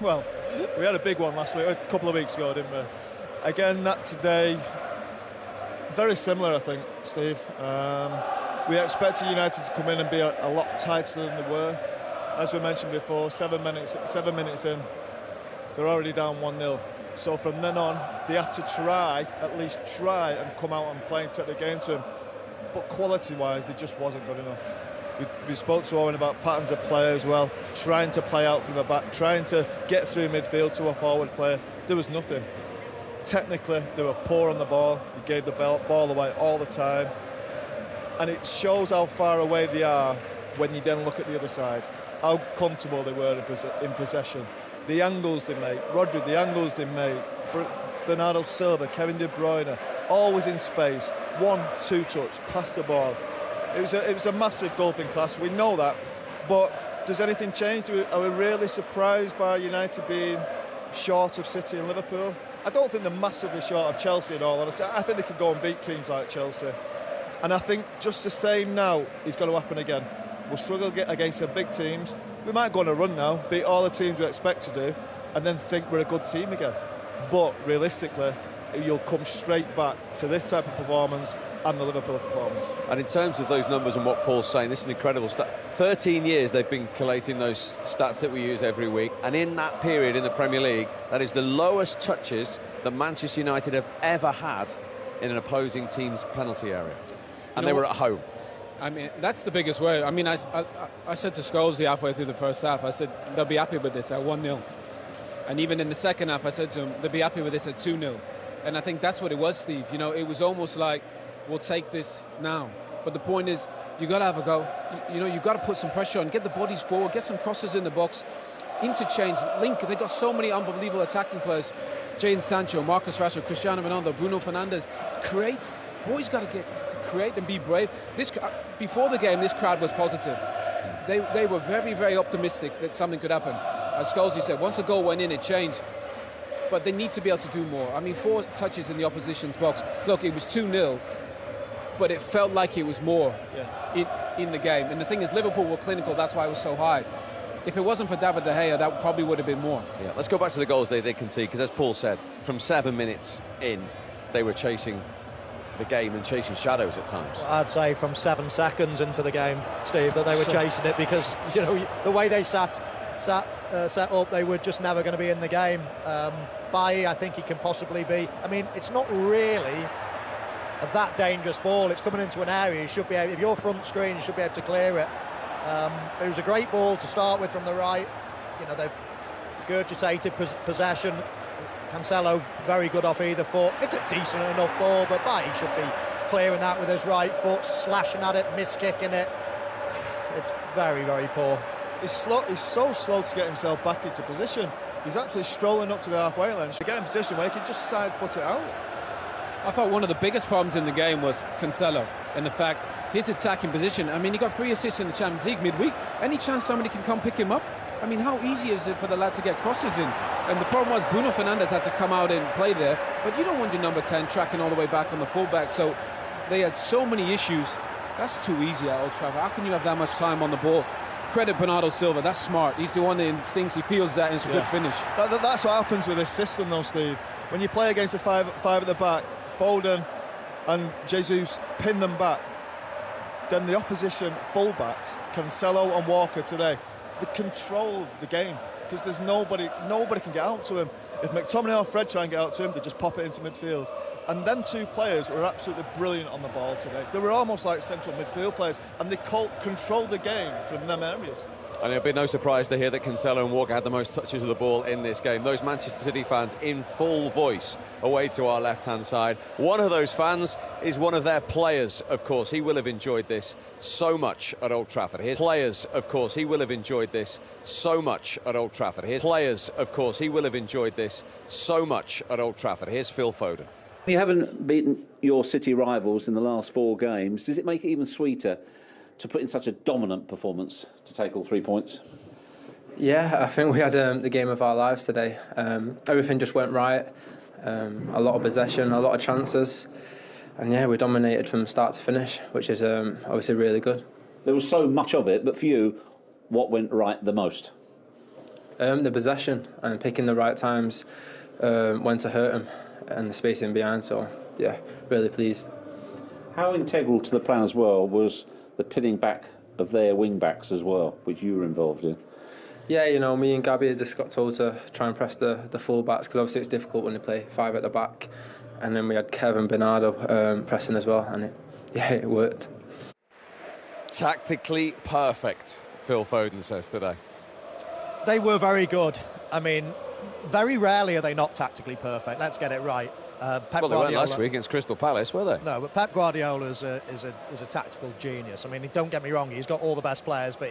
Well, we had a big one last week, a couple of weeks ago, didn't we? Again, that today, very similar, I think, Steve. We expected United to come in and be a lot tighter than they were. As we mentioned before, 7 minutes in, they're already down 1-0. So from then on, they have to at least try and come out and play and take the game to them. But quality-wise, it just wasn't good enough. We spoke to Owen about patterns of play as well, trying to play out from the back, trying to get through midfield to a forward player. There was nothing. Technically, they were poor on the ball. They gave the ball away all the time. And it shows how far away they are when you then look at the other side, how comfortable they were in possession. The angles they make, Rodri, the angles they make, Bernardo Silva, Kevin De Bruyne, always in space, 1-2 touch, pass the ball. It was a massive golfing class, we know that, but does anything change? Are we really surprised by United being short of City and Liverpool? I don't think they're massively short of Chelsea in all honesty. I think they could go and beat teams like Chelsea. And I think just the same now is going to happen again. We'll struggle against the big teams. We might go on a run now, beat all the teams we expect to do, and then think we're a good team again. But realistically, you'll come straight back to this type of performance and the Liverpool performance. And in terms of those numbers and what Paul's saying, this is an incredible stat. 13 years they've been collating those stats that we use every week, and in that period in the Premier League, that is the lowest touches that Manchester United have ever had in an opposing team's penalty area. And they were at home. I mean, that's the biggest way. I mean, I said to Scholes halfway through the first half, I said, they'll be happy with this at 1-0. And even in the second half, I said to him, they'll be happy with this at 2-0. And I think that's what it was, Steve. You know, it was almost like, we'll take this now. But the point is, you got to have a go. You know, you got to put some pressure on, get the bodies forward, get some crosses in the box, interchange, link. They've got so many unbelievable attacking players. Jadon Sancho, Marcus Rashford, Cristiano Ronaldo, Bruno Fernandes. Boys got to create and be brave. Before the game, this crowd was positive. They were very, very optimistic that something could happen. As Scholes said, once the goal went in, it changed. But they need to be able to do more. I mean, 4 touches in the opposition's box. Look, it was 2-0, but it felt like it was more in the game. And the thing is, Liverpool were clinical, that's why it was so high. If it wasn't for David De Gea, that probably would have been more. Yeah, let's go back to the goals they concede, because as Paul said, from 7 minutes in, they were chasing the game and chasing shadows at times. Well, I'd say from 7 seconds into the game, Steve, that they were chasing it, because, you know, the way they set up, they were just never going to be in the game. Bailly, I think he can possibly be. I mean, it's not really that dangerous ball. It's coming into an area. You should be able, if you're front screen, you should be able to clear it. It was a great ball to start with from the right. You know, they've regurgitated possession. Cancelo, very good off either foot. It's a decent enough ball, but Bailly should be clearing that with his right foot, slashing at it, miss-kicking it. It's very, very poor. He's so slow to get himself back into position. He's actually strolling up to the halfway line to get in position where he can just side foot it out. I thought one of the biggest problems in the game was Cancelo and the fact his attacking position. I mean, he got 3 assists in the Champions League midweek. Any chance somebody can come pick him up? I mean, how easy is it for the lad to get crosses in? And the problem was Bruno Fernandes had to come out and play there, but you don't want your number 10 tracking all the way back on the fullback. So they had so many issues. That's too easy at Old Trafford. How can you have that much time on the ball? Credit Bernardo Silva, that's smart. He's the one that instincts, he feels that, and it's a good finish. That's what happens with this system though, Steve. When you play against the five at the back, Foden and Jesus pin them back, then the opposition fullbacks, Cancelo and Walker today, they control the game because there's nobody can get out to him. If McTominay or Fred try and get out to him, they just pop it into midfield. And them 2 players were absolutely brilliant on the ball today. They were almost like central midfield players, and they controlled the game from them areas. And it'll be no surprise to hear that Cancelo and Walker had the most touches of the ball in this game. Those Manchester City fans in full voice away to our left-hand side. One of those fans is one of their players, of course. He will have enjoyed this so much at Old Trafford. Here's players, of course. He will have enjoyed this so much at Old Trafford. Here's players, of course. He will have enjoyed this so much at Old Trafford. Here's Phil Foden. You haven't beaten your City rivals in the last 4 games. Does it make it even sweeter to put in such a dominant performance to take all 3 points? Yeah, I think we had the game of our lives today. Everything just went right. A lot of possession, a lot of chances. And yeah, we dominated from start to finish, which is obviously really good. There was so much of it, but for you, what went right the most? The possession and picking the right times when to hurt them and the spacing behind. So, yeah, really pleased. How integral to the plan as well was the pinning back of their wing backs as well, which you were involved in? Yeah, you know, me and Gabby just got told to try and press the full backs, because obviously it's difficult when they play 5 at the back. And then we had Kevin Bernardo pressing as well, and it worked. Tactically perfect, Phil Foden says today. They were very good. I mean, very rarely are they not tactically perfect. Let's get it right. Pep Well, they weren't Guardiola, last week against Crystal Palace, were they? No, but Pep Guardiola is a tactical genius. I mean, don't get me wrong, he's got all the best players, but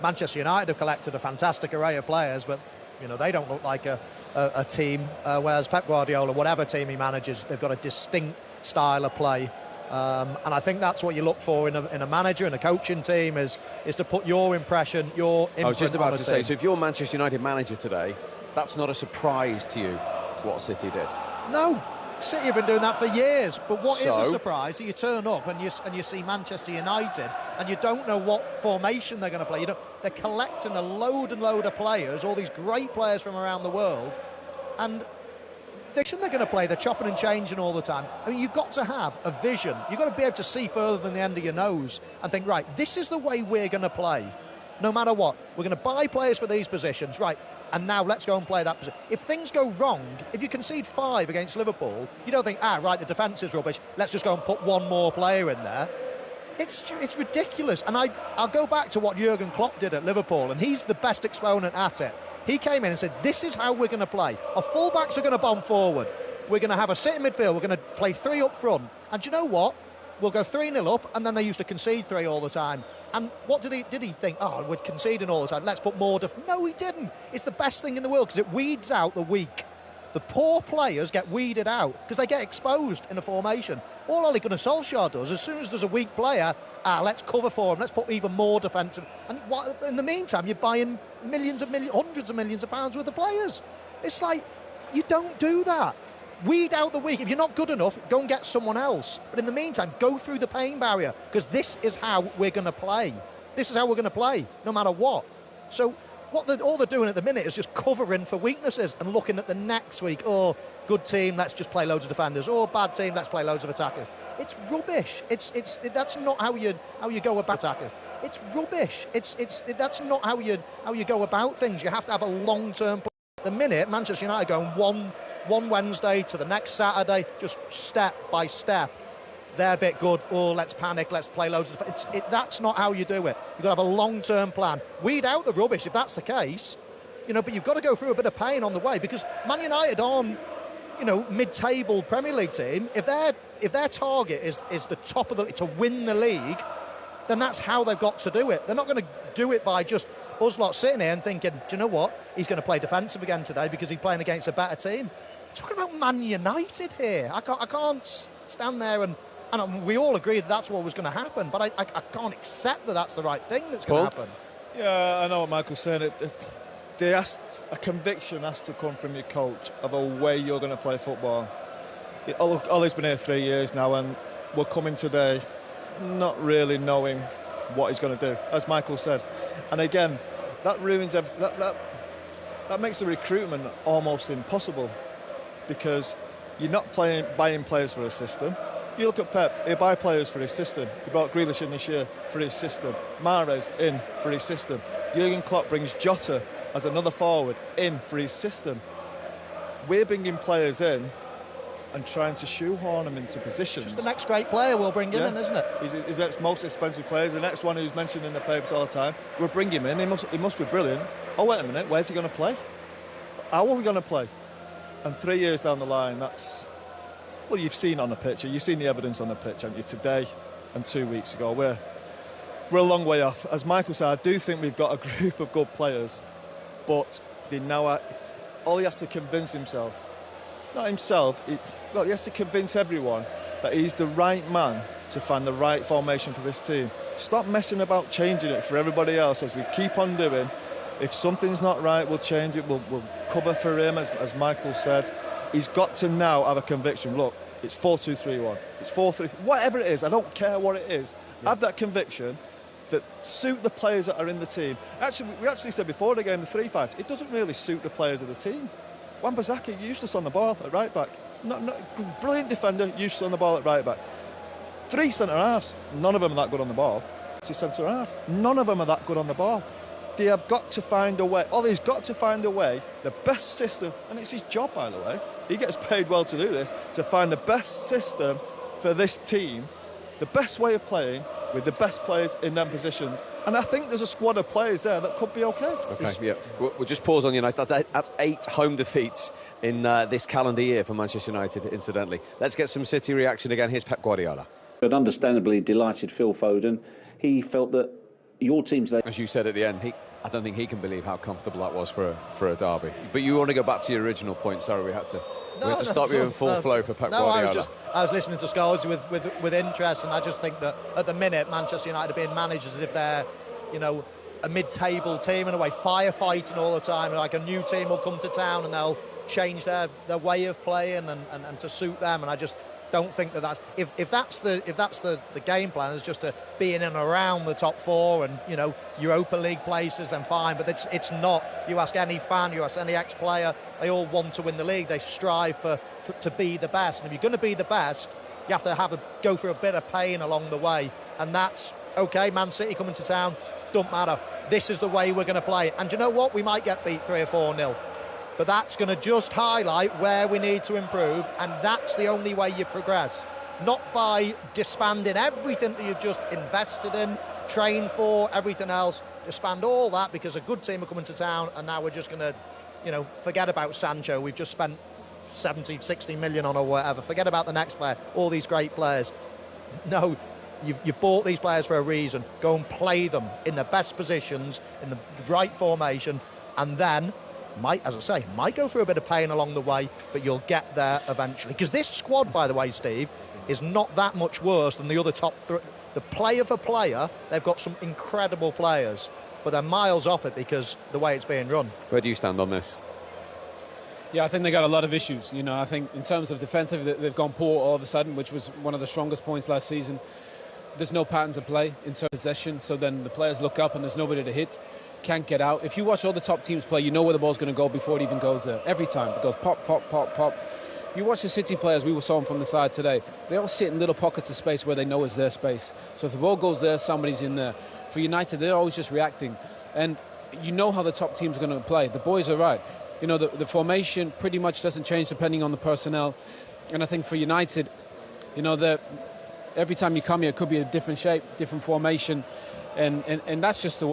Manchester United have collected a fantastic array of players, but they don't look like a team. Whereas Pep Guardiola, whatever team he manages, they've got a distinct style of play. And I think that's what you look for in a manager and a coaching team is to put your impression, your imprint. I was just about to say, team. so if you're Manchester United manager today, that's not a surprise to you what City did. No, City have been doing that for years. But what is So? a surprise? You turn up and you see Manchester United and you don't know what formation they're going to play. They're collecting a load and load of players, all these great players from around the world, and they're going to play. They're chopping and changing all the time. I mean, you've got to have a vision. You've got to be able to see further than the end of your nose and think, right, this is the way we're going to play, no matter what. We're going to buy players for these positions, right? And now let's go and play that position. If things go wrong, if you concede 5 against Liverpool, you don't think, right, the defence is rubbish, let's just go and put one more player in there. It's ridiculous. And I'll go back to what Jurgen Klopp did at Liverpool, and he's the best exponent at it. He came in and said, this is how we're going to play. Our full-backs are going to bomb forward. We're going to have a sit in midfield. We're going to play 3 up front. And do you know what? We'll go 3-0 up, and then they used to concede 3 all the time. And what did he think? We're conceding all the time. Let's put more... No, he didn't. It's the best thing in the world because it weeds out the weak. The poor players get weeded out because they get exposed in a formation. All Ole Gunnar Solskjaer does, as soon as there's a weak player, let's cover for him, let's put even more defensive. And in the meantime, you're buying hundreds of millions of pounds worth of players. It's like, you don't do that. Weed out the weak. If you're not good enough, go and get someone else. But in the meantime, go through the pain barrier because this is how we're going to play. This is how we're going to play, no matter what. So all they're doing at the minute is just covering for weaknesses and looking at the next week. Oh, good team, let's just play loads of defenders. Oh, bad team, let's play loads of attackers. It's rubbish. That's not how you go about attackers. It's rubbish. That's not how you go about things. You have to have a long-term plan. At the minute, Manchester United going one Wednesday to the next Saturday, just step by step. They're a bit good. Oh, let's panic. Let's play loads of... That's not how you do it. You've got to have a long-term plan. Weed out the rubbish if that's the case. But you've got to go through a bit of pain on the way because Man United aren't, mid-table Premier League team. If their target is the top of to win the league, then that's how they've got to do it. They're not going to do it by just us lot sitting here and thinking, do you know what? He's going to play defensive again today because he's playing against a better team. We're talking about Man United here. I can't stand there and we all agree that's what was going to happen, but I can't accept that that's the right thing that's going to happen. Yeah, I know what Michael's saying. A conviction has to come from your coach of a way you're going to play football. Ollie's been here 3 years now, and we're coming today not really knowing what he's going to do, as Michael said. And again, that ruins everything. That makes the recruitment almost impossible because you're not buying players for a system. You look at Pep, he buy players for his system. He brought Grealish in this year for his system. Mahrez in for his system. Jurgen Klopp brings Jota as another forward in for his system. We're bringing players in and trying to shoehorn them into positions. Just the next great player we'll bring in, isn't it? He's the next most expensive player. He's the next one who's mentioned in the papers all the time. We'll bring him in. He must be brilliant. Oh, wait a minute. Where's he going to play? How are we going to play? And 3 years down the line, that's... Well, you've seen on the pitch. You've seen the evidence on the pitch, haven't you? Today and 2 weeks ago. We're a long way off. As Michael said, I do think we've got a group of good players, but they now all he has to convince himself, not himself, he has to convince everyone that he's the right man to find the right formation for this team. Stop messing about changing it for everybody else as we keep on doing. If something's not right, we'll change it. We'll cover for him, as Michael said. He's got to now have a conviction. Look, it's 4-2-3-1. It's 4-3. Whatever it is, I don't care what it is. Yeah. Have that conviction that suit the players that are in the team. Actually, we actually said before the game, the 3-5, it doesn't really suit the players of the team. Wan-Bissaka, useless on the ball at right back. Brilliant defender, useless on the ball at right back. 3 centre-halves, none of them are that good on the ball. 2 centre-half, none of them are that good on the ball. They have got to find a way. Ollie's got to find a way, the best system, and it's his job, by the way. He gets paid well to do this, to find the best system for this team, the best way of playing with the best players in them positions. And I think there's a squad of players there that could be okay. Okay, yeah. We'll just pause on United. That's 8 home defeats in this calendar year for Manchester United, incidentally. Let's get some City reaction again. Here's Pep Guardiola. But understandably delighted Phil Foden. He felt that your team's there. As you said at the end, I don't think he can believe how comfortable that was for a derby. But you want to go back to your original point. Sorry, we had to stop you in full flow for Pep Guardiola. I was listening to Scholes with interest, and I just think that at the minute Manchester United are being managed as if they're, a mid-table team in a way, firefighting all the time. Like a new team will come to town and they'll change their way of playing and to suit them. And I just don't think that's if that's the game plan is just to be in and around the top 4 and Europa League places, then fine. But it's not. You ask any fan, you ask any ex-player, they all want to win the league. They strive to be the best. And if you're going to be the best, you have to go through a bit of pain along the way. And that's okay. Man City coming to town, don't matter. This is the way we're going to play. And you know what? We might get beat 3 or 4-0. But that's going to just highlight where we need to improve, and that's the only way you progress. Not by disbanding everything that you've just invested in, trained for, everything else. Disband all that because a good team are coming to town, and now we're just going to, forget about Sancho. We've just spent 70, 60 million on or whatever. Forget about the next player, all these great players. No, you've bought these players for a reason. Go and play them in the best positions, in the right formation, and then might go through a bit of pain along the way, but you'll get there eventually. Because this squad, by the way, Steve, is not that much worse than the other top 3. The player for player, they've got some incredible players, but they're miles off it because the way it's being run. Where do you stand on this? Yeah, I think they got a lot of issues. I think in terms of defensive, they've gone poor all of a sudden, which was one of the strongest points last season. There's no patterns of play in possession, so then the players look up and there's nobody to hit. Can't get out. If you watch all the top teams play, you know where the ball's going to go before it even goes there. Every time it goes pop, pop, pop, pop. You watch the City players, we saw them from the side today. They all sit in little pockets of space where they know is their space. So if the ball goes there, somebody's in there. For United, they're always just reacting. And you know how the top teams are going to play. The boys are right. The formation pretty much doesn't change depending on the personnel. And I think for United, every time you come here, it could be a different shape, different formation. And that's just the